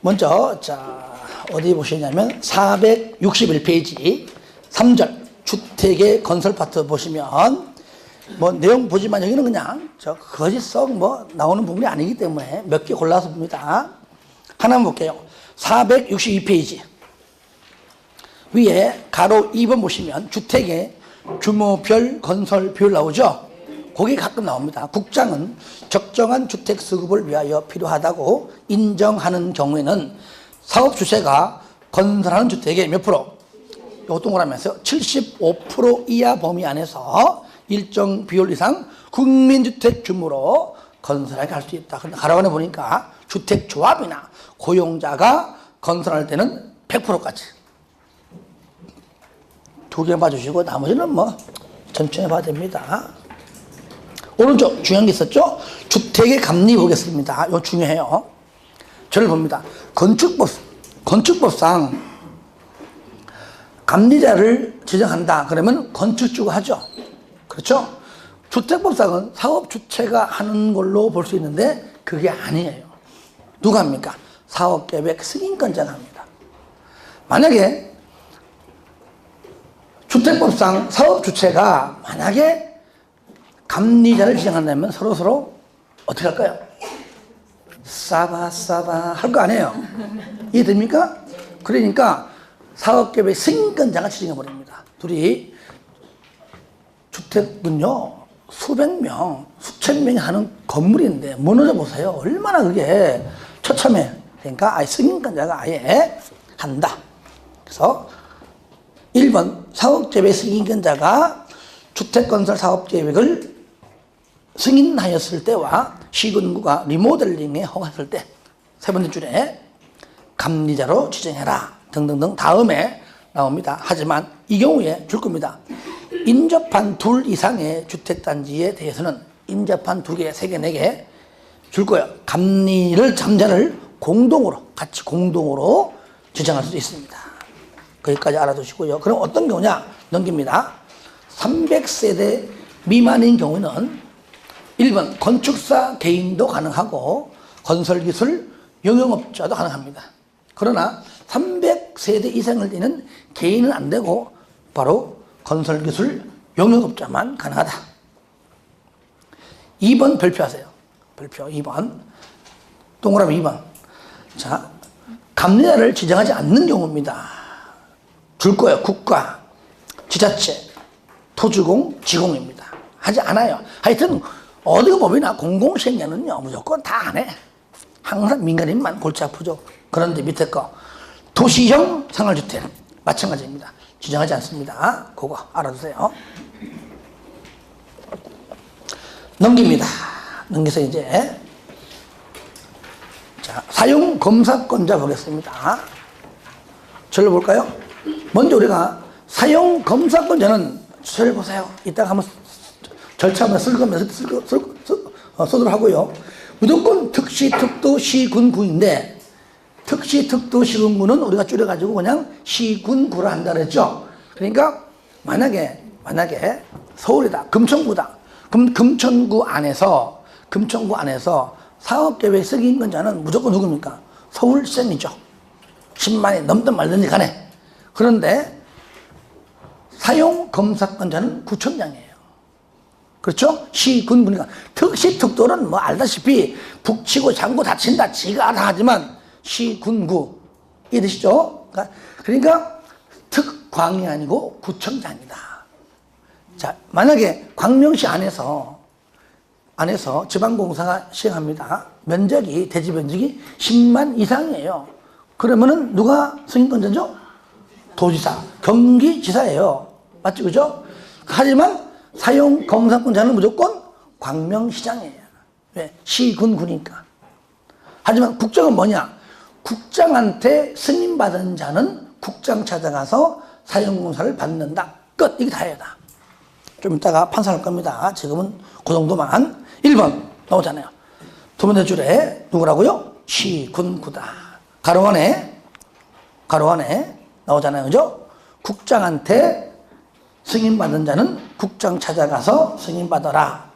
먼저 어디 보시냐면 461페이지 3절 주택의 건설 파트 보시면 뭐 내용 보지만 여기는 그냥 그것이 썩 나오는 부분이 아니기 때문에 몇 개 골라서 봅니다. 하나만 볼게요. 462페이지 위에 가로 2번 보시면 주택의 규모별 건설 비율 나오죠. 거기 가끔 나옵니다. 국장은 적정한 주택 수급을 위하여 필요하다고 인정하는 경우에는 사업 주체가 건설하는 주택의 몇 프로? 요 동그라미에서 75% 이하 범위 안에서 일정 비율 이상 국민주택 규모로 건설하게 할 수 있다. 그런데 가로안에 보니까 주택조합이나 고용자가 건설할 때는 100%까지. 두 개 봐주시고 나머지는 천천히 봐야 됩니다. 오른쪽 중요한 게 있었죠? 주택의 감리 보겠습니다. 이거 중요해요. 저를 봅니다. 건축법상 감리자를 지정한다. 그러면 건축주가 하죠. 그렇죠? 주택법상은 사업 주체가 하는 걸로 볼 수 있는데 그게 아니에요. 누가 합니까? 사업계획 승인권자가 합니다. 만약에 주택법상 사업 주체가 만약에 감리자를 지정한다면 서로 어떻게 할까요? 싸바 할 거 아니에요. 이해됩니까? 그러니까 사업계획 승인권자가 지정해버립니다. 둘이 주택은요 수백 명, 수천 명이 하는 건물인데 무너져 보세요. 얼마나 그게 처참해. 그러니까 승인권자가 아예 한다. 그래서 1번 사업계획 승인권자가 주택건설 사업계획을 승인하였을 때와 시군구가 리모델링에 허가했을 때 세 번째 줄에 감리자로 지정해라 등등등 다음에 나옵니다. 하지만 이 경우에 줄 겁니다. 인접한 둘 이상의 주택단지에 대해서는 인접한 2개, 3개, 4개 줄 거예요. 감리를 잠자를 같이 공동으로 지정할 수도 있습니다. 거기까지 알아두시고요. 그럼 어떤 경우냐? 넘깁니다. 300세대 미만인 경우는 1번 건축사 개인도 가능하고 건설기술 영영업자도 가능합니다. 그러나 300세대 이상을 되는 개인은 안 되고 바로 건설기술 영영업자만 가능하다. 2번 별표하세요. 별표 2번 동그라미 2번. 자, 감리자를 지정하지 않는 경우입니다. 줄 거예요. 국가, 지자체, 토지공, 지공입니다. 하지 않아요. 하여튼 어디 법이나 공공시행령은요 무조건 다 안 해. 항상 민간인만 골치 아프죠. 그런데 밑에 거 도시형 생활주택 마찬가지입니다. 지정하지 않습니다. 그거 알아두세요. 넘깁니다. 넘겨서 이제 사용검사권자 보겠습니다. 저를 볼까요? 먼저 우리가 사용검사권자는 저를 보세요. 이따가 한번 절차 한번 쓸 거면 쓰도록 하고요. 무조건 특시, 특도, 시, 군, 구인데 특시, 특도, 시, 군, 구는 우리가 줄여가지고 그냥 시, 군, 구라 한다 그랬죠. 그러니까 만약에 서울이다, 금천구다. 그럼 금천구 안에서 사업계획 승인권자는 무조건 누굽니까? 서울시장이죠. 10만이 넘든 말든지 간에. 그런데 사용검사권자는 구청장이에요. 그렇죠? 시, 군, 구니까 특시, 특도는 알다시피 북치고 장구 다친다 지가 알아 하지만 시, 군, 구 이해되시죠? 그러니까 특광이 아니고 구청장이다. 자, 만약에 광명시 안에서 지방공사가 시행합니다. 대지 면적이 10만 이상이에요. 그러면은 누가 승인권자죠? 도지사, 경기지사예요. 맞죠? 그죠? 하지만 사용검사권자는 무조건 광명시장이에요. 왜? 시, 군, 구니까. 하지만 국장은 뭐냐? 국장한테 승인받은 자는 국장 찾아가서 사용검사를 받는다. 끝! 이게 다예요. 다. 좀 이따가 판사할 겁니다. 지금은 그 정도만. 1번 나오잖아요. 두 번째 줄에 누구라고요? 시, 군, 구다. 가로 안에 나오잖아요. 그죠? 국장한테 승인받은 자는 국장 찾아가서 승인받아라.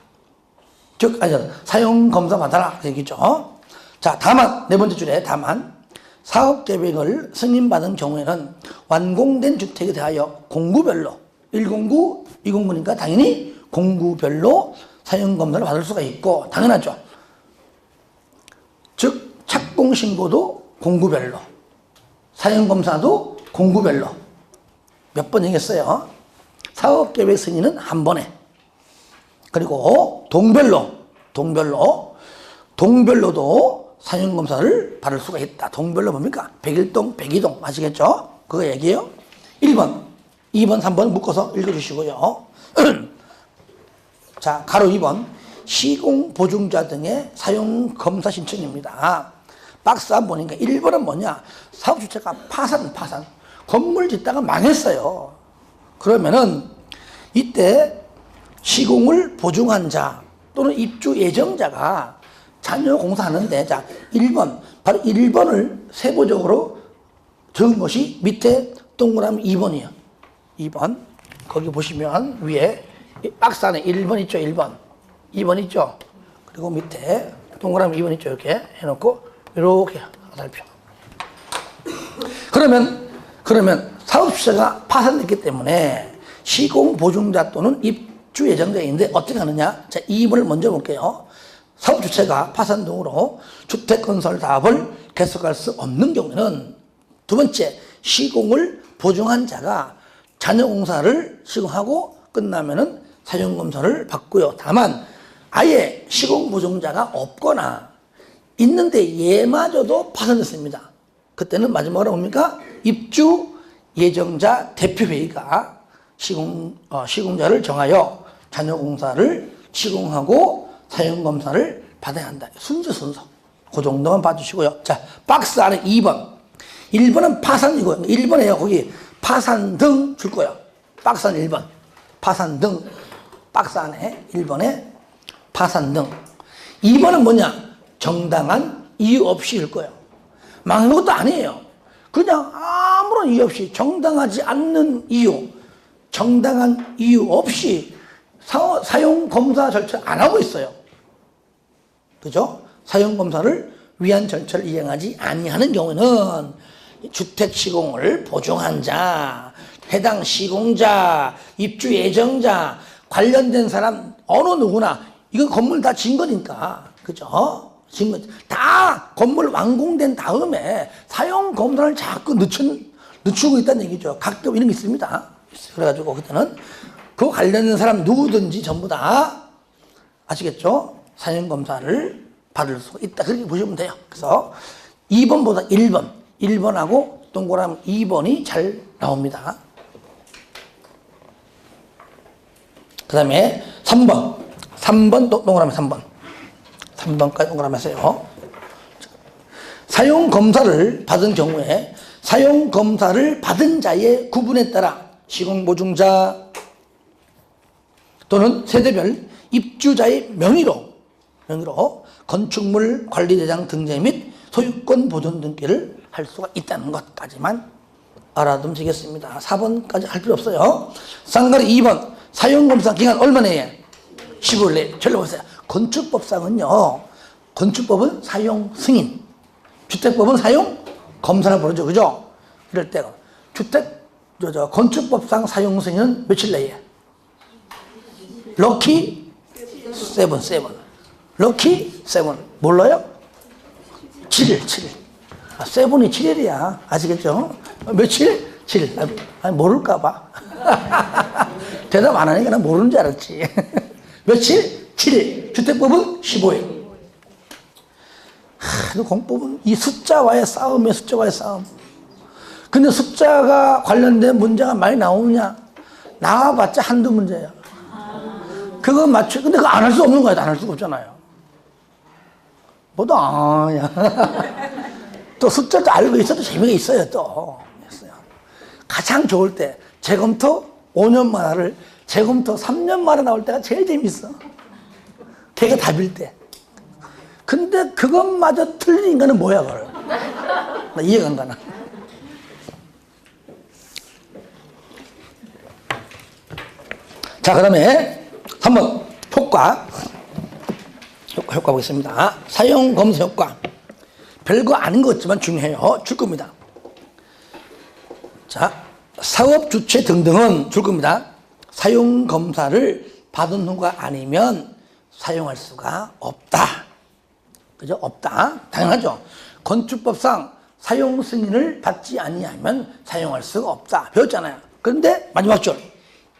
즉, 사용검사 받아라. 그 얘기죠. 자, 다만, 네 번째 줄에 다만, 사업계획을 승인받은 경우에는 완공된 주택에 대하여 공구별로 1공구, 2공구니까 당연히 공구별로 사용검사를 받을 수가 있고 당연하죠. 즉 착공신고도 공구별로, 사용검사도 공구별로. 몇 번 얘기했어요. 사업계획 승인은 한 번에. 그리고 동별로도 사용검사를 받을 수가 있다. 동별로 뭡니까? 101동, 102동 아시겠죠? 그거 얘기해요. 1번, 2번, 3번 묶어서 읽어주시고요. 자, 가로 2번 시공보증자 등의 사용검사 신청입니다. 박스 안 보니까 1번은 뭐냐? 사업주체가 파산. 건물 짓다가 망했어요. 그러면은 이때 시공을 보증한 자 또는 입주 예정자가 잔여 공사하는데, 자, 1번, 바로 1번을 세부적으로 적은 것이 밑에 동그라미 2번이에요. 2번. 거기 보시면 위에 박스 안에 1번 있죠, 1번. 2번 있죠. 그리고 밑에 동그라미 2번 있죠, 이렇게 해놓고, 이렇게 화살표. 그러면 사업주체가 파산됐기 때문에 시공보증자 또는 입주 예정자인데 어떻게 하느냐? 자, 2번을 먼저 볼게요. 사업주체가 파산 등으로 주택건설 사업을 계속할 수 없는 경우에는 두 번째, 시공을 보증한 자가 잔여공사를 시공하고 끝나면은 사용검사를 받고요. 다만 아예 시공보증자가 없거나 있는데 얘마저도 파산됐습니다. 그때는 마지막으로 뭡니까? 입주 예정자 대표회의가 시공자를 정하여 잔여공사를 시공하고 사용검사를 받아야 한다. 순서. 그 정도만 봐주시고요. 자, 박스 안에 2번. 1번은 파산이고, 1번에요. 거기 파산 등 줄 거예요. 박스 안에 1번. 파산 등. 박스 안에 1번에 파산 등. 2번은 뭐냐? 정당한 이유 없이 일 거예요. 망한 것도 아니에요. 그냥 아무런 이유 없이 정당하지 않는 이유, 정당한 이유 없이 사용검사 절차를 안 하고 있어요. 그죠? 사용검사를 위한 절차를 이행하지 아니하는 경우에는 주택 시공을 보증한 자, 해당 시공자, 입주 예정자, 관련된 사람 어느 누구나 이거 건물 다 진 거니까, 그죠? 다 건물 완공된 다음에 사용검사를 자꾸 늦추고 있다는 얘기죠. 가끔 이런 게 있습니다. 그래가지고 그때는 그 관련된 사람 누구든지 전부 다 아시겠죠? 사용검사를 받을 수 있다. 그렇게 보시면 돼요. 그래서 2번보다 1번하고 동그라미 2번이 잘 나옵니다. 그 다음에 3번 동그라미 3번까지 동그라미 하세요. 사용검사를 받은 경우에 사용검사를 받은 자의 구분에 따라 시공보증자 또는 세대별 입주자의 명의로 건축물 관리대장 등재 및 소유권 보존 등기를 할 수가 있다는 것까지만 알아두면 되겠습니다. 4번까지 할 필요 없어요. 쌍가리 2번 사용검사 기간 얼마나 해? 15일 내에. 절로 보세요. 건축법상은요, 건축법은 사용 승인, 주택법은 사용 검사를 부르죠. 그죠? 이럴 때 건축법상 사용 승인은 며칠 내에? 럭키 7. 럭키 7. 몰라요? 7일. 7이 7일이야. 아시겠죠? 며칠? 7일. 아니, 모를까봐. 대답 안 하니까 난 모르는 줄 알았지. 며칠? 7일. 주택법은 15일. 공법은 이 숫자와의 싸움이에요. 숫자와의 싸움. 근데 숫자가 관련된 문제가 많이 나오느냐? 나와봤자 한두 문제야. 그거 근데 그거 안 할 수 없는 거야. 안 할 수가 없잖아요. 또 숫자도 알고 있어도 재미가 있어요, 또. 가장 좋을 때, 재검토 5년 만화를 재검토 3년 만에 나올 때가 제일 재밌어. 걔가 답일 때. 근데 그것마저 틀린 인간은 뭐야, 그걸. 나 이해가 안 가나. 자, 그 다음에 3번 효과 보겠습니다. 사용 검사 효과. 별거 아닌 것 같지만 중요해요. 줄 겁니다. 자, 사업 주체 등등은 줄 겁니다. 사용 검사를 받은 후가 아니면 사용할 수가 없다. 그죠? 없다. 당연하죠. 건축법상 사용 승인을 받지 아니하면 사용할 수가 없다. 배웠잖아요. 그런데 마지막 줄.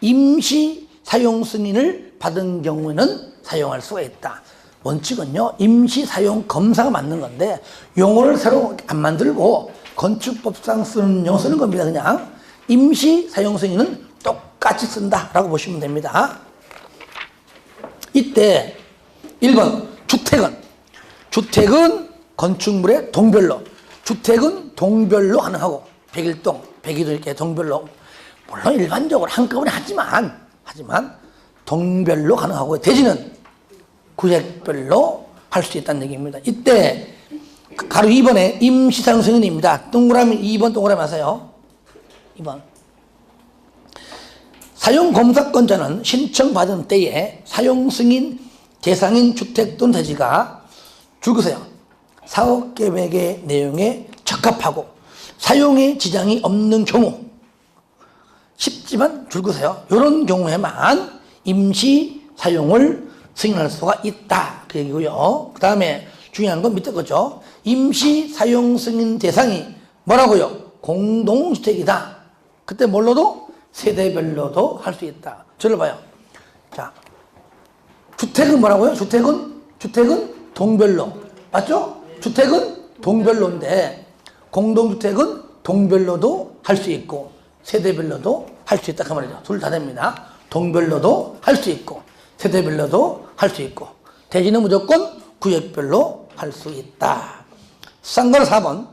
임시 사용 승인을 받은 경우에는 사용할 수가 있다. 원칙은요, 임시 사용 검사가 맞는 건데, 용어를 새로 안 만들고, 건축법상 쓰는 용어 쓰는 겁니다, 그냥. 임시 사용 승인은 똑같이 쓴다라고 보시면 됩니다. 이때, 1번, 주택은 건축물의 동별로, 주택은 동별로 가능하고, 101동, 102동 이렇게 동별로, 물론 일반적으로 한꺼번에 하지만, 동별로 가능하고, 대지는 구획별로 할 수 있다는 얘기입니다. 이때 가로 2번에 임시사용 승인입니다. 동그라미 2번 동그라미 하세요. 2번. 사용검사권자는 신청받은 때에 사용승인 대상인 주택 또는 대지가 줄거세요. 사업계획의 내용에 적합하고 사용에 지장이 없는 경우, 쉽지만 줄거세요. 이런 경우에만 임시 사용을 승인할 수가 있다. 그 얘기고요. 그 다음에 중요한 건 밑에 거죠. 임시 사용 승인 대상이 뭐라고요? 공동주택이다. 그때 뭘로도? 세대별로도 할 수 있다. 저를 봐요. 자, 주택은 뭐라고요? 주택은 동별로. 맞죠? 주택은 동별로인데, 공동주택은 동별로도 할 수 있고, 세대별로도 할 수 있다. 그 말이죠. 둘 다 됩니다. 동별로도 할 수 있고, 세대별로도 할 수 있고, 대지는 무조건 구역별로 할 수 있다. 쌍거리 4번,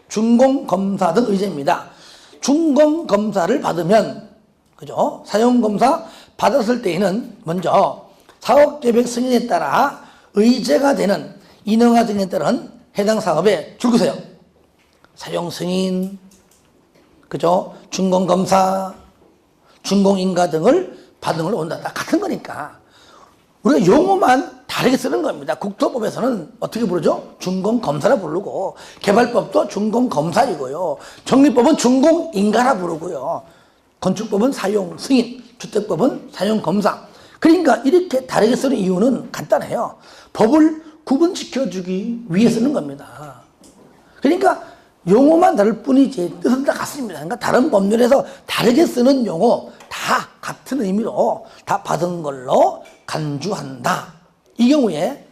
준공검사 등 의제입니다. 준공검사를 받으면, 그죠? 사용검사 받았을 때에는 먼저 사업계획 승인에 따라 의제가 되는 인허가 등에 따른 해당 사업에 줄거세요. 사용승인, 그죠? 준공검사, 준공인가 등을 받은 걸 온다. 다 같은 거니까. 우리가 용어만 다르게 쓰는 겁니다. 국토법에서는 어떻게 부르죠? 준공검사라 부르고, 개발법도 준공검사이고요. 정리법은 준공인가라 부르고요. 건축법은 사용승인, 주택법은 사용검사. 그러니까 이렇게 다르게 쓰는 이유는 간단해요. 법을 구분시켜주기 위해 쓰는 겁니다. 그러니까 용어만 다를 뿐이지 뜻은 다 같습니다. 그러니까 다른 법률에서 다르게 쓰는 용어 다 같은 의미로 다 받은 걸로 간주한다. 이 경우에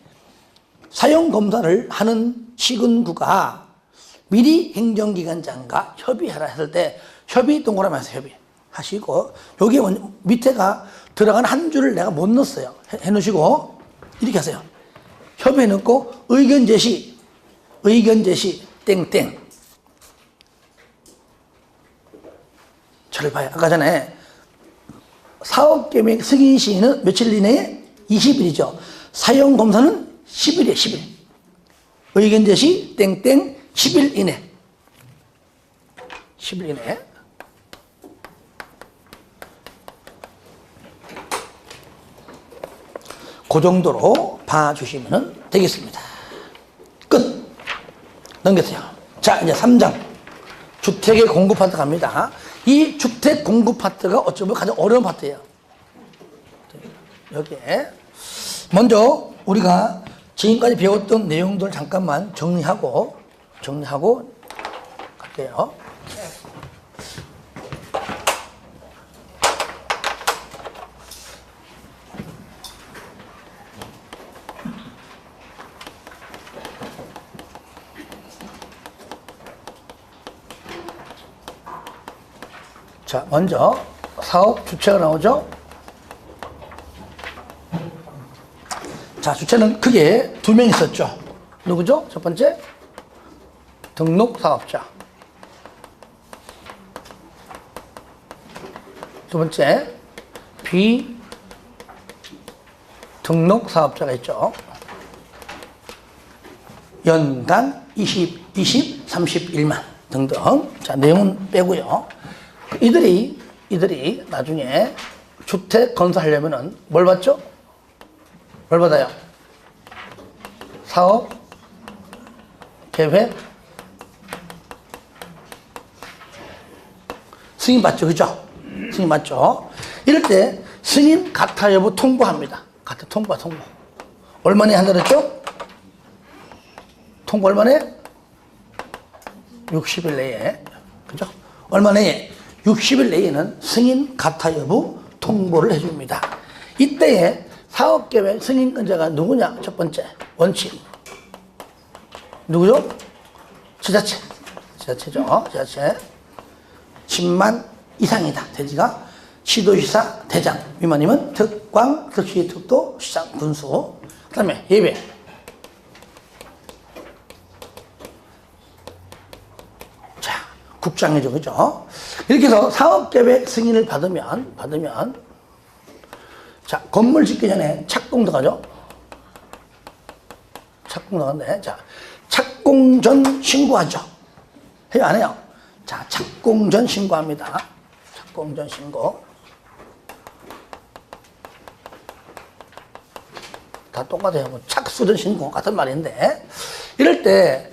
사용검사를 하는 시군구가 미리 행정기관장과 협의하라 했을 때 협의 동그라미 하세요. 협의 하시고, 여기 밑에가 들어간 한 줄을 내가 못 넣었어요. 해놓으시고 이렇게 하세요. 협의해 놓고 의견 제시 땡땡. 저를 봐요. 아까 전에 사업계획 승인 시에는 며칠 이내에? 20일이죠. 사용검사는 10일이에요. 10일. 의견 제시 땡땡 10일 이내. 10일 이내. 그 정도로 봐주시면 되겠습니다. 끝. 넘겼어요. 자, 이제 3장. 주택의 공급 파트 갑니다. 이 주택 공급 파트가 어쩌면 가장 어려운 파트예요. 여기에. 먼저 우리가 지금까지 배웠던 내용들 잠깐만 정리하고 갈게요. 자, 먼저 사업 주체가 나오죠. 자, 주체는 크게 두 명 있었죠. 누구죠? 첫 번째, 등록 사업자. 두 번째, 비등록 사업자가 있죠. 연간 20, 31만 등등. 자, 내용은 빼고요. 이들이 나중에 주택 건설하려면은 뭘 받죠? 뭘 받아요? 사업 계획 승인 받죠. 그죠? 승인 받죠. 이럴 때 승인 가타 여부 통보합니다. 가타 통보. 얼마나 한다 그랬죠? 통보 얼마나? 60일 내에. 그죠? 얼마 내에? 60일 내에는 승인 가타 여부 통보를 해줍니다. 이때에 사업계획 승인권자가 누구냐? 첫 번째, 원칙. 누구죠? 지자체죠. 지자체. 10만 이상이다. 대지가 시도지사 대장 미만이면 특광, 특시, 특도, 시장, 군수. 그 다음에 예배. 자, 국장이죠. 그죠? 이렇게 해서 사업계획 승인을 받으면 자, 건물 짓기 전에 착공 들어가죠? 착공 들어간대. 자, 착공 전 신고하죠? 해요, 안 해요? 자, 착공 전 신고합니다. 착공 전 신고. 다 똑같아요. 뭐 착수 전 신고 같은 말인데. 이럴 때,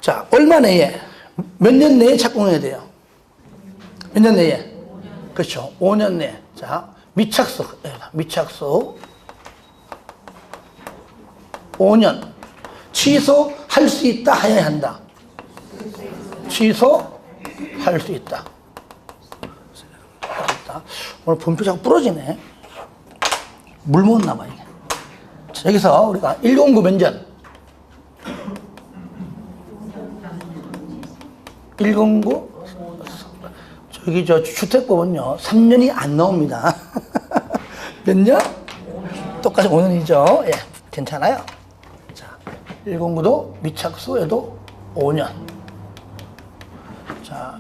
자, 얼마 내에, 몇 년 내에 착공해야 돼요? 몇 년 내에? 그렇죠. 5년 내에. 자, 미착수. 5년. 취소할 수 있다, 해야 한다. 취소할 수 있다. 오늘 분표 자꾸 부러지네. 물 먹었나 봐, 이게. 자, 여기서 우리가 109 면전. 109, 저기 저 주택법은요, 3년이 안 나옵니다. 몇 년? 똑같이 5년이죠. 예, 괜찮아요. 자, 109도 미착수에도 5년. 자,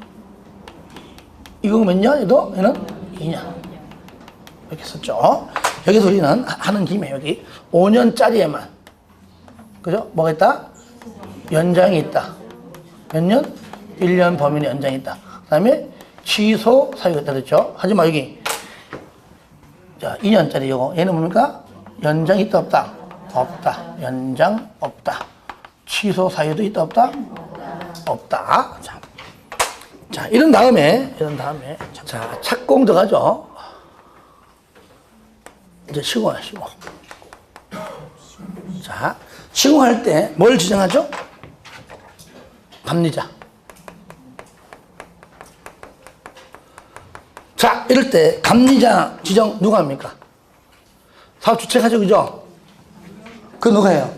이거 몇 년에도 얘는 2년. 이렇게 썼죠. 여기서 우리는 하는 김에 여기 5년짜리에만. 그죠? 뭐가 있다? 연장이 있다. 몇 년? 1년 범위의 연장이 있다. 그 다음에 취소 사유가 있다 그랬죠? 하지만 여기 자, 2년짜리 요거 얘는 뭡니까? 연장이 있다 없다? 없다. 연장 없다. 취소 사유도 있다 없다? 없다. 자, 이런 다음에 자, 착공 들어가죠. 이제 시공해, 시공. 자, 시공할 때 뭘 지정하죠? 감리자. 자, 이럴 때 감리자 지정 누가 합니까? 사업 주체가죠, 그죠? 그 누가 해요?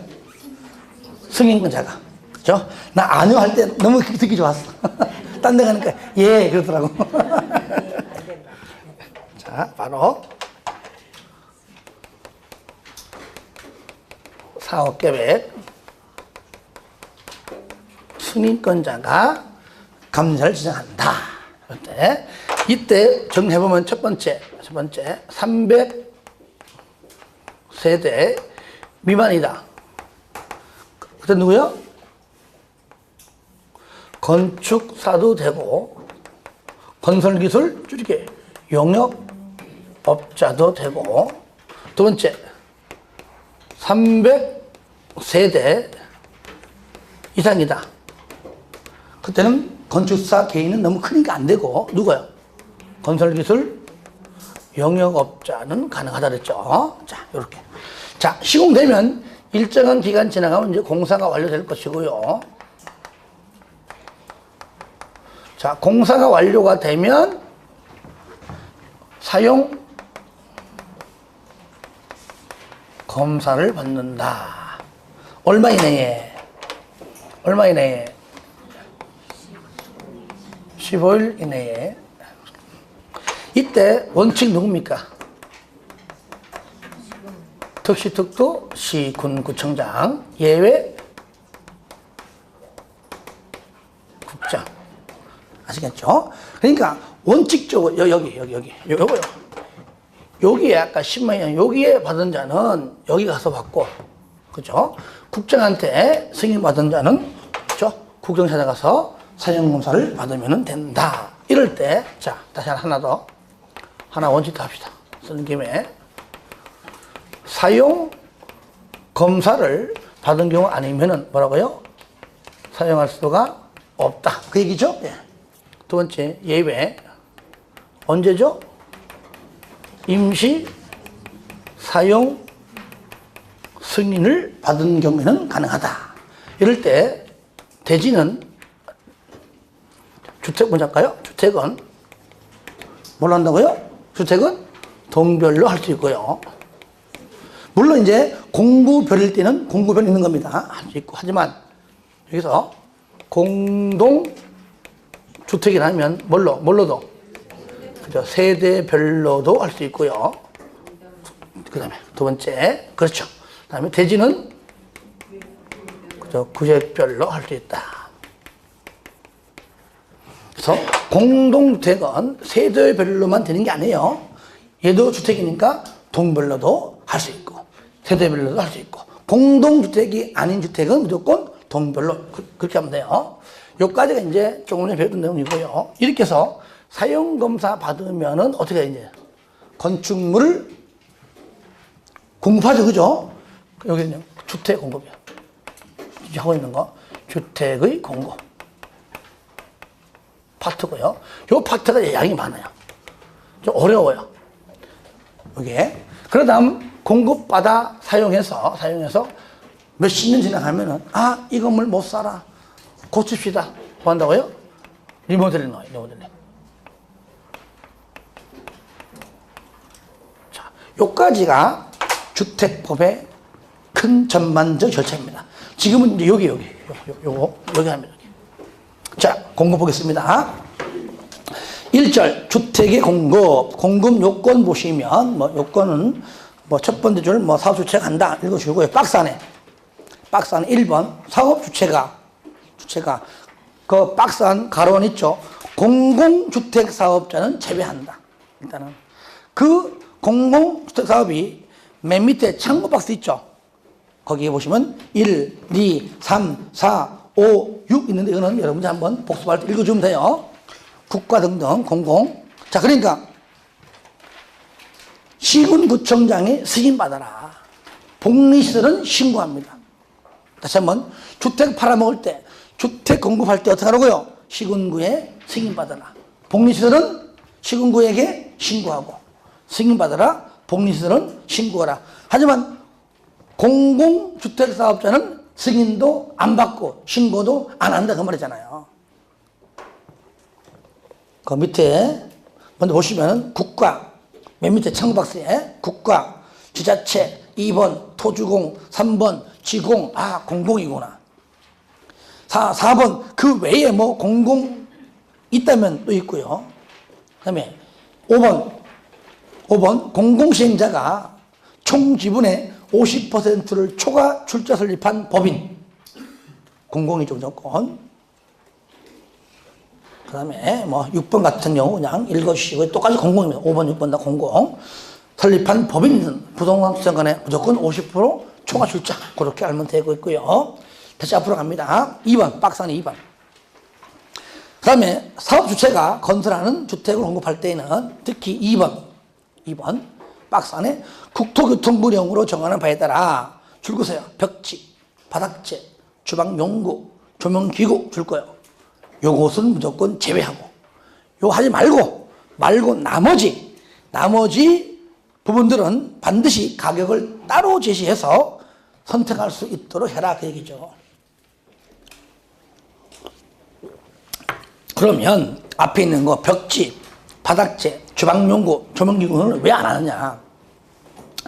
승인권자가. 그죠? 나 아니요 할 때 너무 듣기 좋았어. 딴 데 가니까 예 그러더라고. 자, 바로 사업계획 승인권자가 감리자를 지정한다. 그럴 때 이때 정리해보면 첫 번째 300세대 미만이다. 그때 누구요? 건축사도 되고 건설기술 줄이게 용역업자도 되고. 두 번째 300세대 이상이다. 그때는 건축사 개인은 너무 크니까 안 되고 누구요? 건설기술 용역업자는 가능하다 그랬죠. 자, 이렇게. 자, 시공되면 일정한 기간 지나가면 이제 공사가 완료될 것이고요. 자, 공사가 완료가 되면 사용 검사를 받는다. 얼마 이내에? 15일 이내에. 이때 원칙 누굽니까? 특시, 특도, 시, 군, 구청장. 예외 국장. 아시겠죠? 그러니까 원칙적으로 요거요. 여기에 아까 10만 원 여기에 받은 자는 여기 가서 받고, 그죠? 국장한테 승인 받은 자는 그죠? 국정 찾아가서 사용검사를 받으면 된다. 이럴 때, 자, 다시 하나 원칙 더 합시다. 쓰는 김에 사용 검사를 받은 경우 아니면은 뭐라고요? 사용할 수가 없다. 그 얘기죠? 예. 두 번째, 예외. 언제죠? 임시 사용 승인을 받은 경우에는 가능하다. 이럴 때 대지는 주택 먼저 할까요? 주택은 뭘 한다고요? 주택은 동별로 할 수 있고요. 물론 이제 공구별일 때는 공구별 있는 겁니다. 할 수 있고. 하지만 여기서 공동 주택이라면 뭘로도 그죠? 세대별로도 할 수 있고요. 그 다음에 두 번째, 그렇죠. 그 다음에 대지는 그죠? 구역별로 할 수 있다. 그래서 공동주택은 세대별로만 되는 게 아니에요. 얘도 주택이니까 동별로도 할 수 있고, 세대별로도 할 수 있고, 공동주택이 아닌 주택은 무조건 동별로 그렇게 하면 돼요. 여기까지가 이제 조금 전에 배웠던 내용이고요. 이렇게 해서 사용검사 받으면은 어떻게 해, 이제? 건축물을 공급하죠, 그죠? 여기는 주택 공급이야. 하고 있는 거. 주택의 공급. 파트고요. 요 파트가 양이 많아요. 좀 어려워요. 이게. 그 다음 공급받아 사용해서 몇십 년 지나가면은, 아, 이 건물 못 살아. 고칩시다. 뭐 한다고요? 리모델링 나와요, 리모델링. 자, 요까지가 주택법의 큰 전반적 절차입니다. 지금은 이제 여기 합니다. 자, 공급 보겠습니다. 1절, 주택의 공급 요건 보시면, 요건은, 첫 번째 줄, 사업주체가 한다. 읽어주고요. 박스 안에 1번, 사업주체가, 그 박스 안 가로원 있죠. 공공주택 사업자는 제외한다. 일단은. 그 공공주택 사업이 맨 밑에 창고 박스 있죠. 거기에 보시면 1, 2, 3, 4, 5, 6 있는데 이거는 여러분이 한번 복습할 때 읽어주면 돼요. 국가 등등 공공. 자, 그러니까 시군구청장이 승인받아라. 복리시설은 신고합니다. 다시 한번 주택 팔아먹을 때, 주택 공급할 때 어떻게 하라고요? 시군구에 승인받아라. 복리시설은 시군구에게 신고하고, 승인받아라. 복리시설은 신고하라. 하지만 공공주택사업자는 승인도 안 받고 신고도 안 한다 그 말이잖아요. 그 밑에 먼저 보시면 국가, 맨 밑에 창구박스에 국가, 지자체, 2번 토주공, 3번 지공, 공공이구나. 4번 그 외에 공공 있다면 또 있고요. 그 다음에 5번 공공시행자가 총 지분의 50%를 초과 출자 설립한 법인. 공공이죠, 무조건. 그 다음에 6번 같은 경우 그냥 읽어주시고 똑같이 공공입니다. 5번, 6번 다 공공. 설립한 법인은 부동산 투자간에 무조건 50% 초과 출자. 그렇게 알면 되고 있고요. 다시 앞으로 갑니다. 2번, 박스 안에 2번. 그 다음에 사업주체가 건설하는 주택을 공급할 때에는 특히 2번, 박스 안에 국토교통부령으로 정하는 바에 따라 줄 거세요. 벽지, 바닥재, 주방용구, 조명기구 줄 거예요. 요것은 무조건 제외하고, 요거 하지 말고 나머지 부분들은 반드시 가격을 따로 제시해서 선택할 수 있도록 해라 그 얘기죠. 그러면 앞에 있는 거 벽지, 바닥재, 주방용구, 조명기구는 왜 안 하느냐?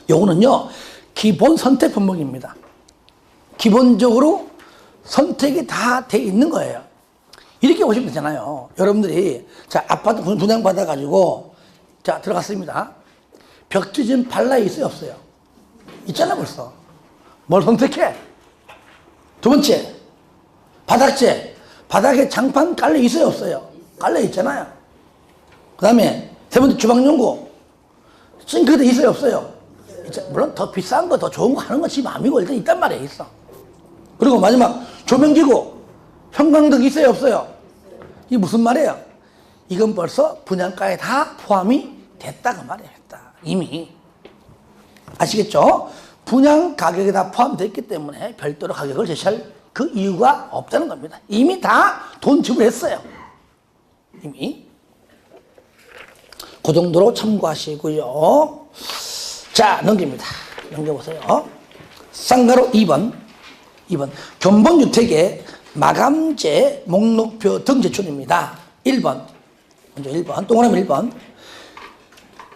요거는요 기본 선택 품목입니다. 기본적으로 선택이 다 돼 있는 거예요. 이렇게 보시면 되잖아요. 여러분들이 자 아파트 분양 받아가지고 자 들어갔습니다. 벽지 좀 발라 있어요 없어요? 있잖아 벌써. 뭘 선택해? 두 번째 바닥재, 바닥에 장판 깔려 있어요 없어요? 깔려 있잖아요. 그 다음에 세 번째 주방용구, 싱크대 있어요 없어요? 물론 더 비싼 거 더 좋은 거 하는 건 지 마음이고 일단 있단 말이에요. 있어. 그리고 마지막 조명기구, 형광등 있어요 없어요? 이게 무슨 말이에요? 이건 벌써 분양가에 다 포함이 됐다 그 말이에요. 이미 아시겠죠? 분양 가격에 다 포함되어 있기 때문에 별도로 가격을 제시할 그 이유가 없다는 겁니다. 이미 다 돈 지불했어요. 이미. 그 정도로 참고하시고요. 자, 넘깁니다. 넘겨보세요. 쌍가로 2번. 견본주택의 마감재 목록표 등 제출입니다. 1번. 먼저 1번. 동그라미 1번.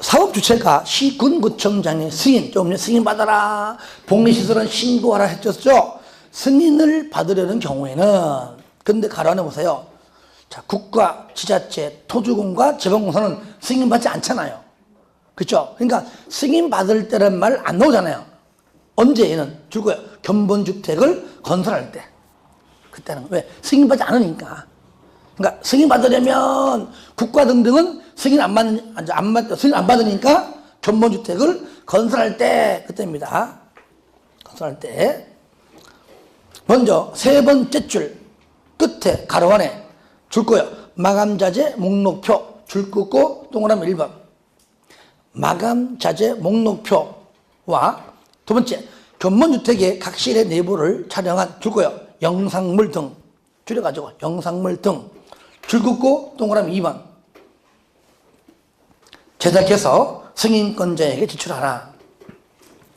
사업주체가 시군구청장의 승인, 조금 전에 승인 받아라, 복리시설은 신고하라 했었죠. 승인을 받으려는 경우에는, 근데 가로 안에 보세요. 자, 국가, 지자체, 토주공과 지방공사는 승인 받지 않잖아요. 그렇죠? 그러니까 승인 받을 때란 말 안 나오잖아요. 언제에는 줄 거예요. 견본주택을 건설할 때. 그때는 왜? 승인 받지 않으니까. 그러니까 승인 받으려면 국가 등등은 승인 안 받으니까 견본주택을 건설할 때, 그때입니다. 건설할 때. 먼저 세 번째 줄 끝에 가로 안에 줄 거예요. 마감자재 목록표 줄 긋고 동그라미 1번. 마감자재 목록표와 두 번째 견본주택의 각 실의 내부를 촬영한 줄 거예요. 영상물 등 줄여가지고 영상물 등 줄 긋고 동그라미 2번. 제작해서 승인권자에게 제출하라.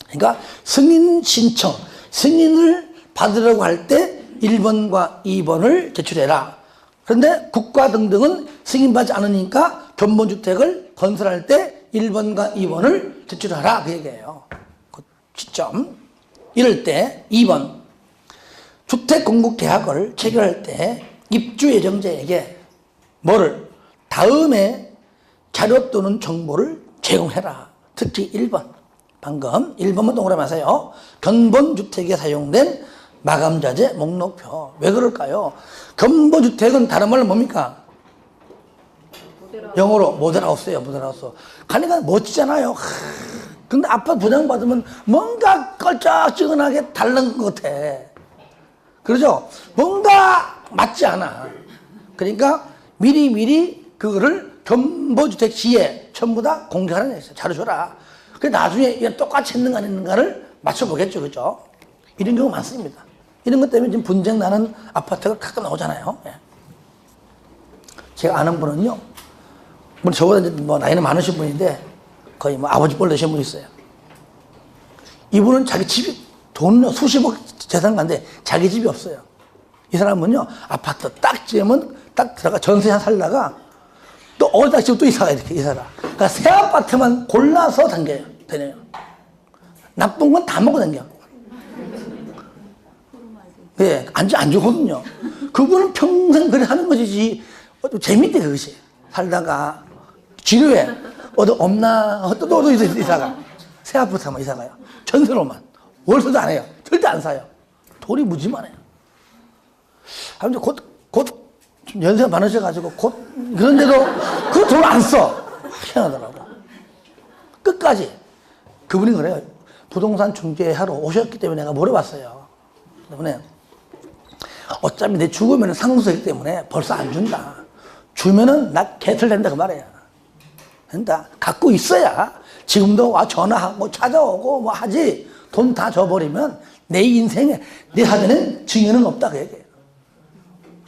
그러니까 승인 신청, 승인을 받으려고 할 때 1번과 2번을 제출해라. 그런데 국가 등등은 승인받지 않으니까 견본주택을 건설할 때 1번과 2번을 제출하라. 그 얘기예요. 그 시점. 이럴 때 2번. 주택공급계약을 체결할 때 입주 예정자에게 뭐를? 다음에 자료 또는 정보를 제공해라. 특히 1번. 방금 1번만 동그라미 하세요. 견본주택에 사용된 마감자재 목록표. 왜 그럴까요? 견본주택은 다른 말로 뭡니까? 영어로 모델하우스예요. 모델하우스. 가니까 멋지잖아요. 근데 아파트 분양받으면 뭔가 껄쩍지근하게 다른 것 같아. 그러죠? 뭔가 맞지 않아. 그러니까 미리 그거를 견본주택 시에 전부 다 공개하는 게 있어요. 자료 줘라. 그래 나중에 이게 똑같이 했는가 안 했는가를 맞춰보겠죠. 그죠? 이런 경우 많습니다. 이런 것 때문에 지금 분쟁 나는 아파트가 가끔 나오잖아요. 예. 제가 아는 분은요, 뭐 저보다 이제 뭐 나이는 많으신 분인데 거의 뭐 아버지 뻘 되신 분이 있어요. 이분은 자기 집이 돈은 수십억 재산가인데 자기 집이 없어요. 이 사람은요, 아파트 딱 지으면 딱 들어가 전세 한 살다가 또 어디다 지으면 또 이사가 이렇게 이사가. 그러니까 새 아파트만 골라서 다녀요. 나쁜 건 다 먹고 다녀. 예, 안 좋거든요. 그분은 평생 그래 하는 것이지. 재밌대, 그것이. 살다가, 지루해. 어디 없나? 또 이사가. 새 아파트만 이사가요. 전세로만. 월세도 안 해요. 절대 안 사요. 돈이 무지 많아요. 아무튼 곧 연세가 많으셔가지고 그런데도 그 돈 안 써. 희한하더라고. 끝까지. 그분이 그래요. 부동산 중개하러 오셨기 때문에 내가 물어봤어요. 때문에 어차피 내 죽으면 상속이기 때문에 벌써 안 준다. 주면은 나 개털 된다 그 말이야. 된다. 갖고 있어야 지금도 와 전화하고 찾아오고 뭐 하지. 돈 다 줘버리면 내 인생에 내 하면은 증여는 없다 그 얘기예요.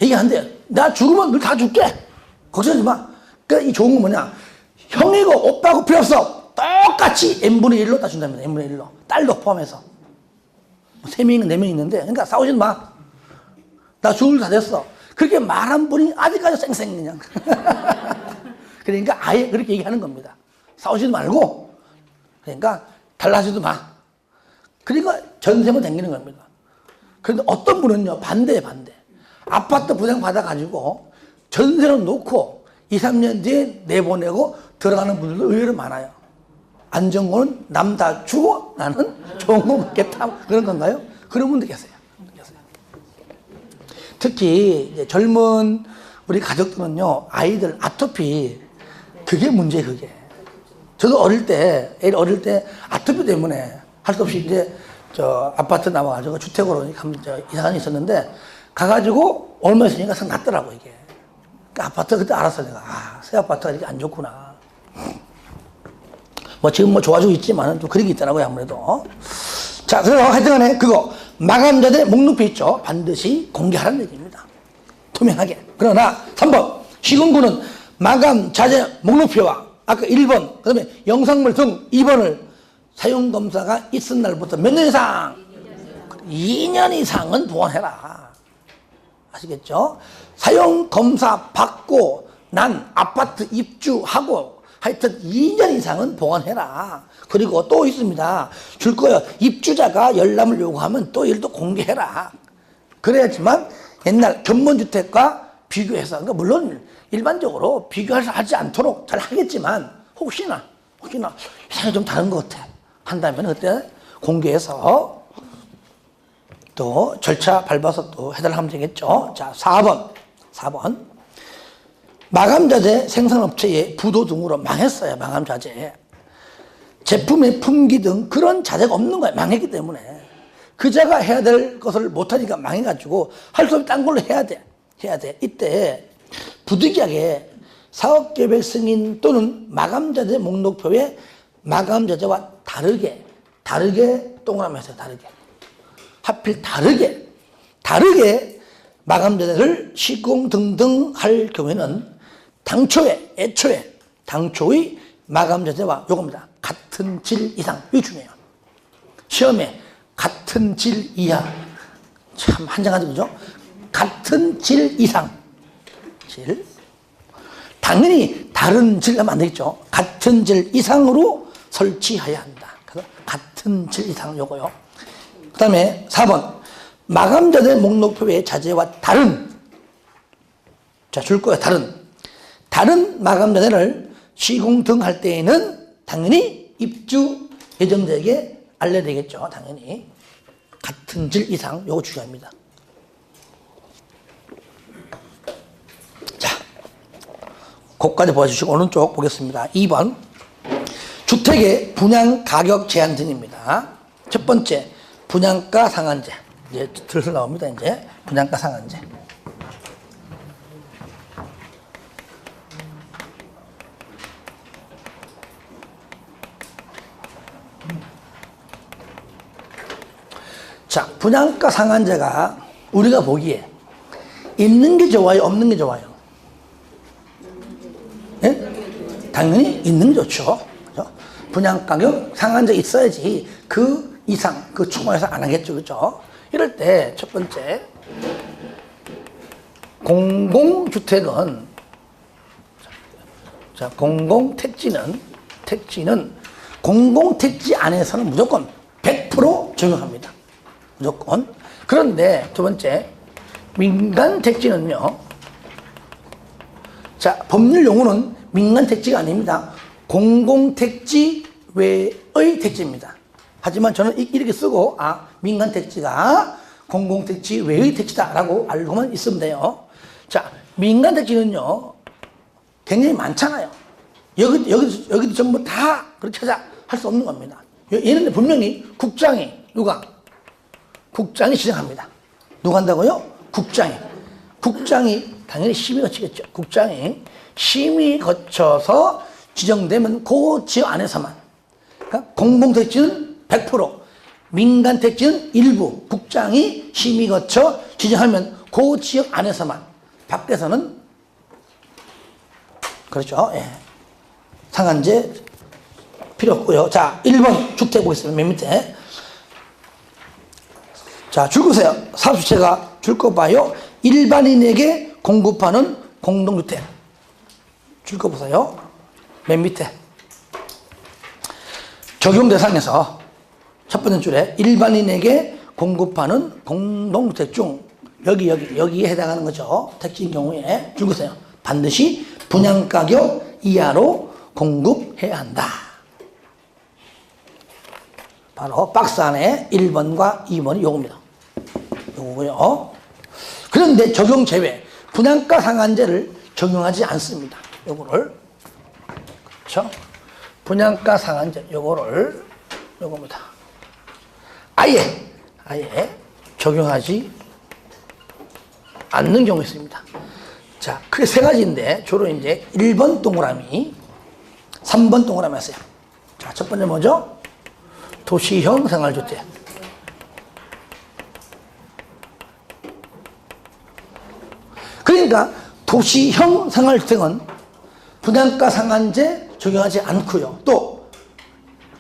얘기 안 돼요. 나 죽으면 늘 다 줄게. 걱정하지 마. 그러니까 이 좋은 건 뭐냐. 형이고 오빠고 필요 없어. 똑같이 n분의 1로 따준답니다. n분의 1로. 딸도 포함해서. 3명 있는 4명 있는데 그러니까 싸우지 마. 나 죽을 다 됐어. 그렇게 말한 분이 아직까지 쌩쌩 그냥. 그러니까 아예 그렇게 얘기하는 겁니다. 싸우지도 말고 그러니까 달라지도 마. 그러니까 전세만 당기는 겁니다. 그런데 어떤 분은요 반대. 아파트 분양 받아가지고 전세로 놓고 2, 3년 뒤에 내보내고 들어가는 분들도 의외로 많아요. 안정권은 남 다 주고 나는 좋은 거 먹겠다. 그런 건가요? 그런 분도 계세요. 특히 이제 젊은 우리 가족들은요, 아이들 아토피, 그게 문제예요, 그게. 저도 애를 어릴 때 아토피 때문에 할 수 없이 이제 아파트 나와가지고 주택으로 이사간이 있었는데, 가가지고 얼마 있으니까 났더라고, 이게. 그러니까 아파트 그때 알았어, 내가. 새 아파트가 이렇게 안 좋구나. 지금 좋아지고 있지만 좀 그런 게 있더라고요, 아무래도. 자, 그래서 하여튼간에 그거 마감자재 목록표 있죠. 반드시 공개하라는 얘기입니다. 투명하게. 그러나 3번 시군구는 마감자재 목록표와 아까 1번 그 다음에 영상물 등 2번을 사용검사가 있은 날부터 몇 년 이상? 2년 이상은 보관해라. 아시겠죠? 사용검사 받고 난 아파트 입주하고 하여튼 2년 이상은 보관해라. 그리고 또 있습니다. 줄 거예요. 입주자가 열람을 요구하면 또 일도 공개해라. 그래야지만 옛날 견본주택과 비교해서, 그러니까 물론 일반적으로 비교하지 않도록 잘 하겠지만 혹시나 이상이 좀 다른 것 같아 한다면 그때 공개해서 또 절차 밟아서 또 해달라고 하면 되겠죠. 자, 4번 마감자재 생산업체의 부도 등으로 망했어요. 마감자재 제품의 품귀 등 그런 자재가 없는 거예요. 망했기 때문에 그자가 해야 될 것을 못하니까 망해가지고 할 수 없이 딴 걸로 해야 돼. 이때 부득이하게 사업계획 승인 또는 마감자재 목록표에 마감자재와 다르게 동그라미 했어요. 다르게 하필 다르게 마감자재를 시공 등등 할 경우에는 당초의 마감자재와 요겁니다. 같은 질 이상. 이거 중요해요. 시험에 같은 질 이하. 참 한장하죠, 그죠? 같은 질 이상. 질. 당연히 다른 질 하면 안 되겠죠. 같은 질 이상으로 설치해야 한다. 그래서 같은 질 이상 요거요. 그 다음에 4번. 마감자재 목록표의 자재와 다른. 자, 줄 거예요. 다른 마감자재를 시공 등 할 때에는 당연히 입주 예정자에게 알려야 되겠죠. 당연히. 같은 질 이상. 요거 중요합니다. 자, 그거까지 보여주시고 오른쪽 보겠습니다. 2번. 주택의 분양 가격 제한 등입니다. 첫 번째, 분양가 상한제. 이제 슬슬 나옵니다. 이제 분양가 상한제. 자, 분양가 상한제가 우리가 보기에 있는 게 좋아요, 없는 게 좋아요? 예? 당연히 있는 게 좋죠. 그렇죠? 분양가격 상한제 있어야지 그 이상, 그 초과해서 안 하겠죠. 그렇죠? 이럴 때 첫 번째, 공공주택은, 자, 공공택지는 공공택지 안에서는 무조건 100% 적용합니다. 무조건. 그런데 두 번째, 민간택지는요, 자, 법률 용어는 민간택지가 아닙니다. 공공택지 외의 택지입니다. 하지만 저는 이렇게 쓰고, 민간택지가 공공택지 외의 택지다라고 알고만 있으면 돼요. 자, 민간택지는요, 굉장히 많잖아요. 여기도 전부 다 그렇게 할 수 없는 겁니다. 얘는 분명히 국장이, 국장이 지정합니다. 누가 한다고요? 국장이 당연히 심의 거치겠죠. 국장이 심의 거쳐서 지정되면 그 지역 안에서만. 그러니까 공공택지는 100%, 민간택지는 일부, 국장이 심의 거쳐 지정하면 그 지역 안에서만, 밖에서는 그렇죠. 예. 상한제 필요 없고요. 자, 1번 주택 보겠습니다. 맨 밑에. 자, 줄 거세요. 사업주체가 줄 거 봐요. 일반인에게 공급하는 공동주택. 줄 거 보세요. 맨 밑에. 적용 대상에서 첫 번째 줄에 일반인에게 공급하는 공동주택 중 여기에 해당하는 거죠. 택지인 경우에 줄 거세요. 반드시 분양가격 이하로 공급해야 한다. 바로 박스 안에 1번과 2번이 요겁니다. 요거고요. 그런데 적용 제외, 분양가 상한제를 적용하지 않습니다. 요거를. 그렇죠? 분양가 상한제, 요겁니다. 아예 적용하지 않는 경우 있습니다. 자, 크게 세 가지인데, 주로 이제 1번 동그라미, 3번 동그라미 하세요. 자, 첫 번째 뭐죠? 도시형 생활주택. 그러니까 도시형 생활주택은 분양가 상한제 적용하지 않고요. 또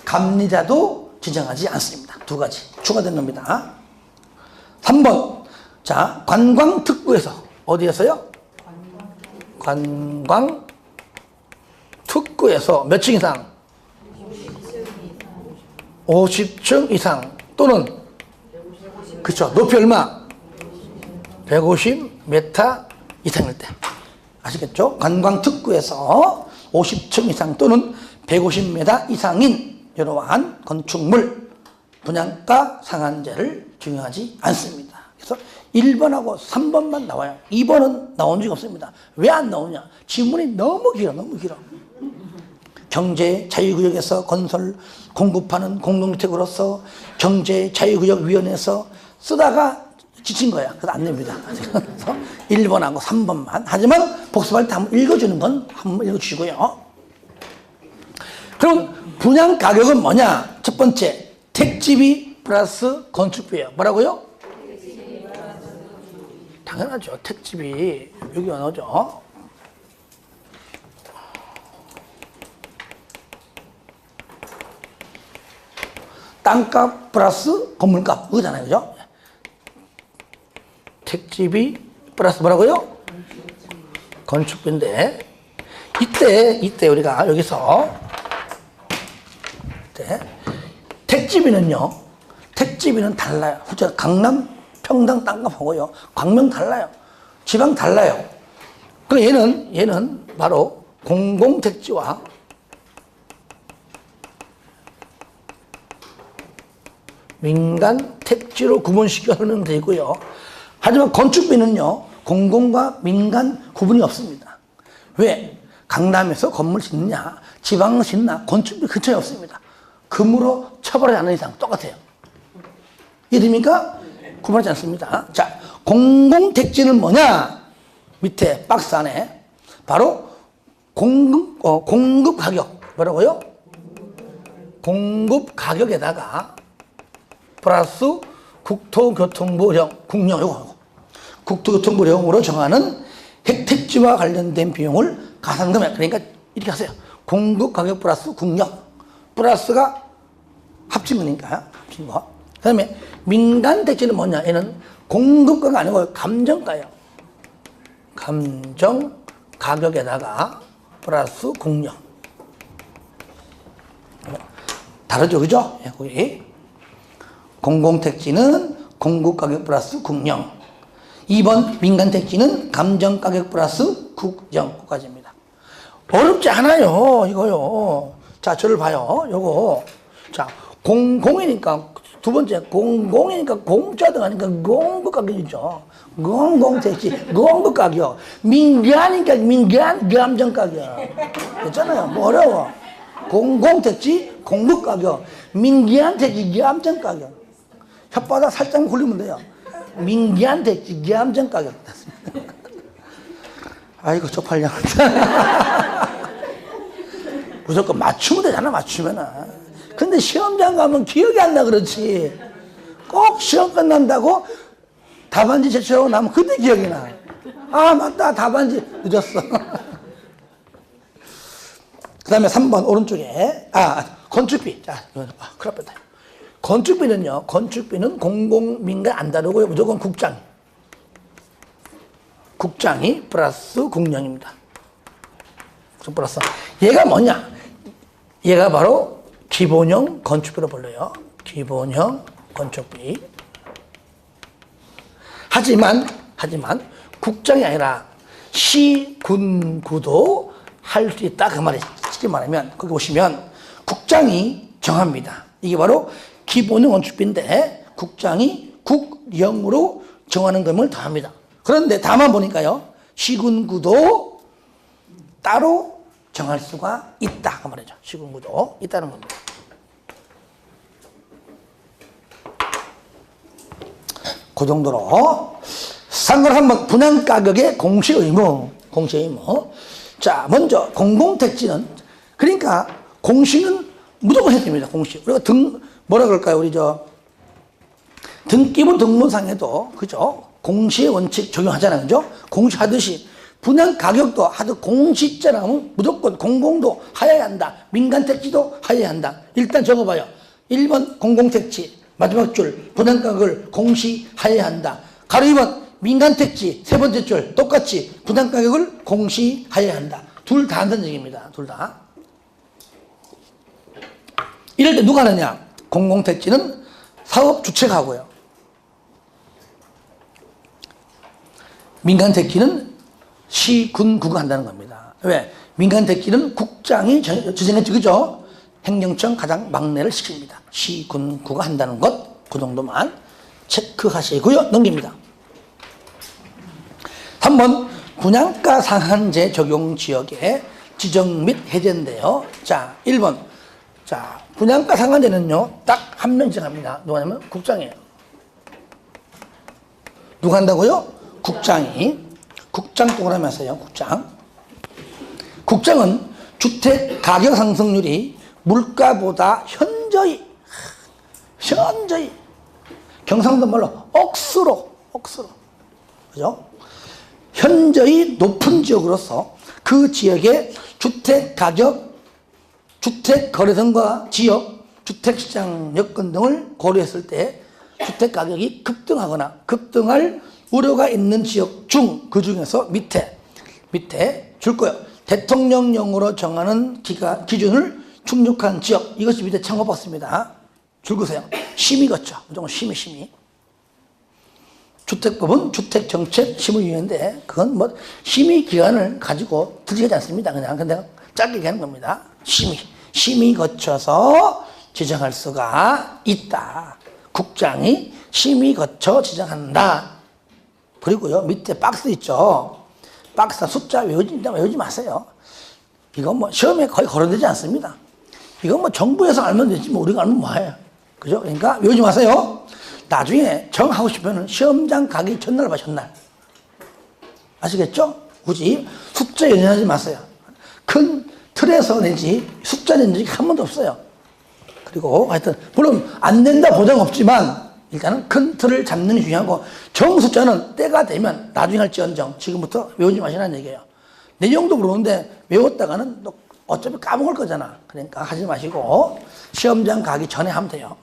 감리자도 지정하지 않습니다. 두 가지 추가된 겁니다. 3번. 자, 관광특구에서 어디에서요? 관광특구에서 몇 층 이상? 50층 이상 또는 그렇죠. 높이 얼마? 150m 이상일 때. 아시겠죠? 관광특구에서 50층 이상 또는 150m 이상인 이러한 건축물 분양가 상한제를 적용하지 않습니다. 그래서 1번하고 3번만 나와요. 2번은 나온 적이 없습니다. 왜 안 나오냐? 지문이 너무 길어. 경제 자유구역에서 건설 공급하는 공동주택으로서 경제 자유구역위원회에서 쓰다가 지친 거야. 그래서 안 됩니다. 그래서 1번하고 3번만. 하지만 복습할 때 한번 읽어주는 건 한번 읽어주시고요. 그럼 분양 가격은 뭐냐? 첫 번째, 택지비 플러스 건축비예요. 뭐라고요? 당연하죠. 택지비. 여기 언어죠. 땅값 플러스 건물값. 그거잖아요. 그죠? 택지비 플러스 뭐라고요? 건축비인데, 이때 우리가 여기서, 택지비는 달라요. 강남, 평당 땅값하고요. 광명 달라요. 지방 달라요. 그럼 얘는 바로 공공택지와 민간 택지로 구분시켜 설명되고요. 하지만 건축비는요, 공공과 민간 구분이 없습니다. 왜? 강남에서 건물 짓느냐, 지방을 짓나, 건축비 근처에 없습니다. 금으로 처벌하지 않는 이상 똑같아요. 이해됩니까? 구분하지 않습니다. 자, 공공택지는 뭐냐? 밑에 박스 안에 바로 공급 가격. 뭐라고요? 공급 가격에다가 플러스 국토교통부령, 국토교통부령으로 정하는 택지와 관련된 비용을 가산금액. 그러니까 이렇게 하세요. 공급 가격 플러스 국력. 플러스가 합친 거니까요. 합친 거. 그 다음에 민간 택지는 뭐냐? 얘는 공급가가 아니고 감정가예요. 감정 가격에다가 플러스 국력. 다르죠, 그죠? 예, 거기. 공공택지는 공급가격 플러스 국영. 2번 민간택지는 감정가격 플러스 국영까지입니다. 어렵지 않아요, 이거요. 자, 저를 봐요. 요거. 자, 공공이니까, 두 번째, 공공이니까 공짜 들어가니까 공급가격이죠. 공공택지, 공급가격. 민간이니까 민간 감정가격. 됐잖아요. 뭐 어려워. 공공택지, 공급가격. 민간택지, 감정가격. 혓바닥 살짝 굴리면 돼요. 민간택지, 감정가격. 아이고, 쪽팔려. 무조건 맞추면 되잖아, 맞추면은. 근데 시험장 가면 기억이 안 나, 그렇지. 꼭 시험 끝난다고 답안지 제출하고 나면 그때 기억이 나. 아, 맞다, 답안지 늦었어. 그 다음에 3번 오른쪽에, 건축비. 자, 큰일 났다. 건축비는 공공민간 안 다르고요. 무조건 국장이 플러스 국령입니다. 플러스. 얘가 뭐냐? 얘가 바로 기본형 건축비로 불려요. 기본형 건축비. 하지만 국장이 아니라 시, 군, 구도 할 수 있다. 그 말이에요. 쉽게 말하면, 거기 보시면 국장이 정합니다. 이게 바로 기본형 건축비인데, 국장이 국영으로 정하는 금을 더합니다. 그런데 다만 보니까요, 시군구도 따로 정할 수가 있다. 그 말이죠. 시군구도 있다는 겁니다. 그 정도로. 상관 한번 분양가격의 공시 의무. 자, 먼저 공공택지는, 그러니까 공시는 무조건 해야 됩니다. 공시. 우리가 뭐라 그럴까요? 우리 기본 등본상에도, 그죠? 공시의 원칙 적용하잖아요. 그죠? 공시하듯이 분양 가격도 하도 공시자라 하면 무조건 공공도 하여야 한다. 민간택지도 하여야 한다. 일단 적어봐요. 1번 공공택지 마지막 줄 분양가격을 공시하여야 한다. 가로 2번 민간택지 세 번째 줄 똑같이 분양가격을 공시하여야 한다. 둘 다 한다는 얘기입니다. 둘 다. 이럴 때 누가 하느냐? 공공택지는 사업주체가 하고요. 민간택지는 시, 군, 구가 한다는 겁니다. 왜? 민간택지는 국장이 지정했죠. 그죠? 행정청 가장 막내를 시킵니다. 시, 군, 구가 한다는 것, 그 정도만 체크하시고요. 넘깁니다. 3번, 분양가 상한제 적용 지역의 지정 및 해제인데요. 자, 1번. 자, 분양가 상한제는요, 딱 한 명 지정합니다. 누가냐면 국장이에요. 누가 한다고요? 국장이. 국장 동그라미 하세요. 국장. 국장은 주택 가격 상승률이 물가보다 현저히 경상도 말로 억수로 그죠? 현저히 높은 지역으로서 그 지역의 주택 가격, 주택 거래선과 지역, 주택시장 여건 등을 고려했을 때 주택 가격이 급등하거나 급등할 우려가 있는 지역 중, 그 중에서 밑에 줄 거예요. 대통령령으로 정하는 기준을 충족한 지역, 이것이 밑에 참고받습니다. 줄 거세요. 심의 거쳐. 무조건 심의. 주택법은 주택정책심의위원회인데, 그건 뭐, 심의 기간을 가지고 들이지 않습니다. 그냥 짧게 얘기하는 겁니다. 심의 거쳐서 지정할 수가 있다. 국장이 심의 거쳐 지정한다. 그리고요, 밑에 박스 있죠. 박스 숫자 외우지 마세요. 이건 뭐 시험에 거의 거론되지 않습니다. 이건 뭐 정부에서 알면 되지, 뭐 우리가 알면 뭐해요. 그죠? 그러니까 외우지 마세요. 나중에 정하고 싶으면 시험장 가기 전날 봐, 전날. 아시겠죠? 굳이 숫자 연연하지 마세요. 큰 틀에서 내지 숫자 낸 적이 한 번도 없어요. 그리고 하여튼, 물론 안 낸다 보장 없지만, 일단은 큰 틀을 잡는 게 중요하고, 정숫자는 때가 되면 나중에 할지언정 지금부터 외우지 마시라는 얘기예요. 내용도 모르는데 외웠다가는 또 어차피 까먹을 거잖아. 그러니까 하지 마시고 시험장 가기 전에 하면 돼요.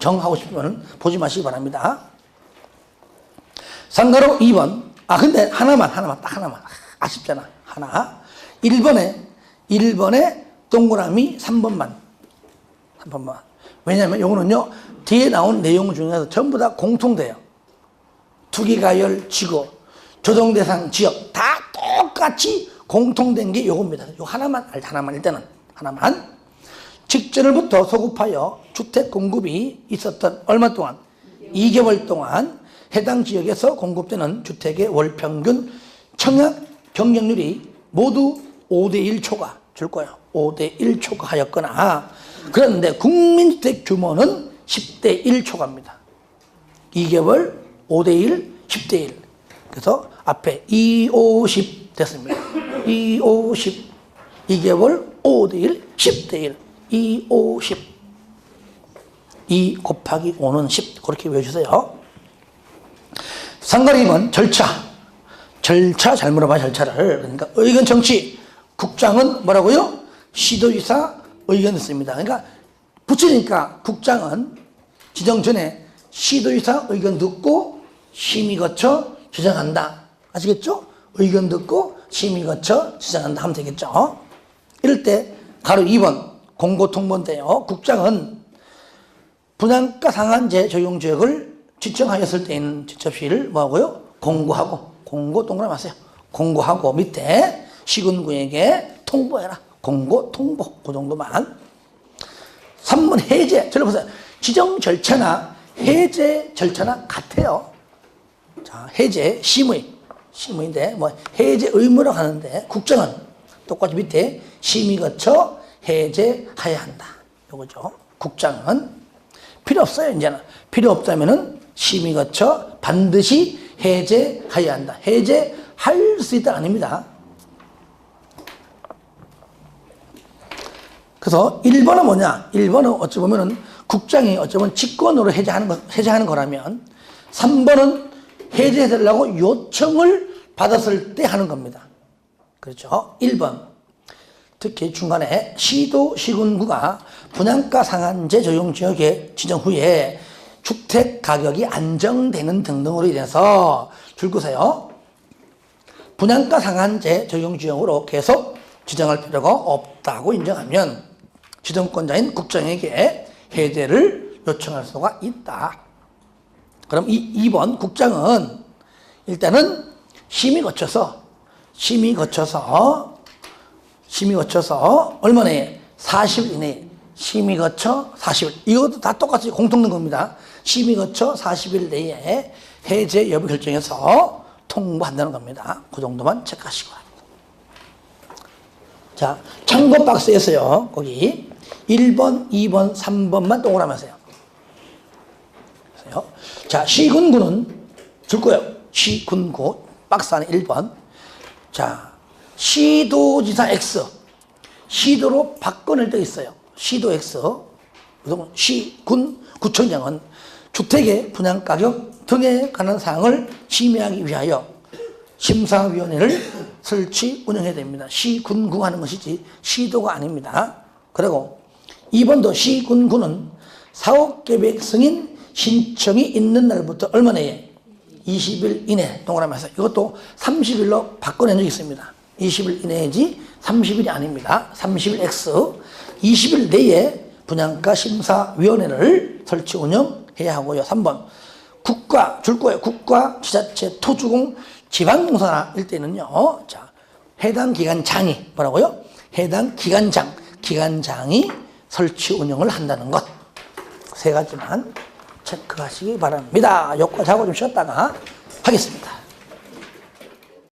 정하고 싶으면 보지 마시기 바랍니다. 상가로 2번. 근데 하나만 딱 하나만. 아쉽잖아. 하나. 1번에 동그라미 3번만. 왜냐하면 요거는요, 뒤에 나온 내용 중에서 전부 다 공통돼요. 투기가열 지구, 조정대상 지역, 다 똑같이 공통된 게 요겁니다. 요 하나만, 일단은 하나만. 직전을부터 소급하여 주택 공급이 있었던 얼마 동안? 2개월 동안 해당 지역에서 공급되는 주택의 월 평균 청약 경쟁률이 모두 5대1 초과 줄 거예요. 5대1 초과하였거나, 그런데 국민주택 규모는 10대1 초과입니다. 2개월 5대1, 10대1. 그래서 앞에 2, 5, 10 됐습니다. 2, 5, 10. 2개월 5대1, 10대1. 2, 5, 10. 2 곱하기 5는 10. 그렇게 외워주세요. 상가리 2번 절차 잘 물어봐. 절차를. 그러니까 의견 정치. 국장은 뭐라고요? 시도지사 의견 듣습니다. 그러니까 붙이니까 국장은 지정 전에 시도지사 의견 듣고 심의 거쳐 지정한다. 아시겠죠? 의견 듣고 심의 거쳐 지정한다 하면 되겠죠? 이럴 때 가로 2번 공고통보인데요. 국장은 분양가 상한제 적용 지역을 지정하였을 때인 접시를 뭐하고요? 공고 동그라미 하세요. 공고하고 밑에 시군구에게 통보해라. 공고, 통보. 그 정도만. 3번 해제. 저를 보세요. 지정 절차나 해제 절차나 같아요. 자, 해제, 심의인데, 뭐, 해제 의무라고 하는데, 국정은 똑같이 밑에 심의 거쳐 해제해야 한다. 요거죠. 국장은 필요 없어요, 이제는. 필요 없다면은 심의 거쳐 반드시 해제해야 한다. 해제할 수 있다 아닙니다. 그래서 1번은 뭐냐? 1번은 어찌 보면은 국장이 어찌 보면 직권으로 해제하는 거라면, 3번은 해제해달라고 요청을 받았을 때 하는 겁니다. 그렇죠? 1번. 특히 중간에 시도 시군구가 분양가 상한제 적용 지역에 지정 후에 주택 가격이 안정되는 등등으로 인해서 줄거세요. 분양가 상한제 적용 지역으로 계속 지정할 필요가 없다고 인정하면 지정권자인 국장에게 해제를 요청할 수가 있다. 그럼 2번 국장은 일단은 심의 거쳐서 얼마나 해? 40일 이내에 심의 거쳐 40일. 이것도 다 똑같이 공통된 겁니다. 심의 거쳐 40일 내에 해제 여부 결정해서 통보한다는 겁니다. 그 정도만 체크하시기 바랍니다. 자, 참고 박스에서요. 거기 1번, 2번, 3번만 동그라미 하세요. 자, 시군구는 줄 거예요. 시군구 박스 안에 1번. 자, 시도지사 X 시도로 바꿔낼 때 있어요. 시도 X 시군 구청장은 주택의 분양가격 등에 관한 사항을 심의하기 위하여 심사위원회를 설치 운영해야 됩니다. 시군구가 하는 것이지 시도가 아닙니다. 그리고 2번도 시군구는 사업계획 승인 신청이 있는 날부터 얼마나 해? 20일 이내 동그라미 하세요. 이것도 30일로 바꿔낸 적이 있습니다. 20일 이내이지 30일이 아닙니다. 30일 X 20일 내에 분양가 심사위원회를 설치 운영해야 하고요. 3번 국가 줄 거예요. 국가, 지자체, 토주공, 지방공사일 때는요. 자, 해당 기관장이 뭐라고요? 해당 기관장이 설치 운영을 한다는 것. 세 가지만 체크하시기 바랍니다. 요거 자고 좀 쉬었다가 하겠습니다.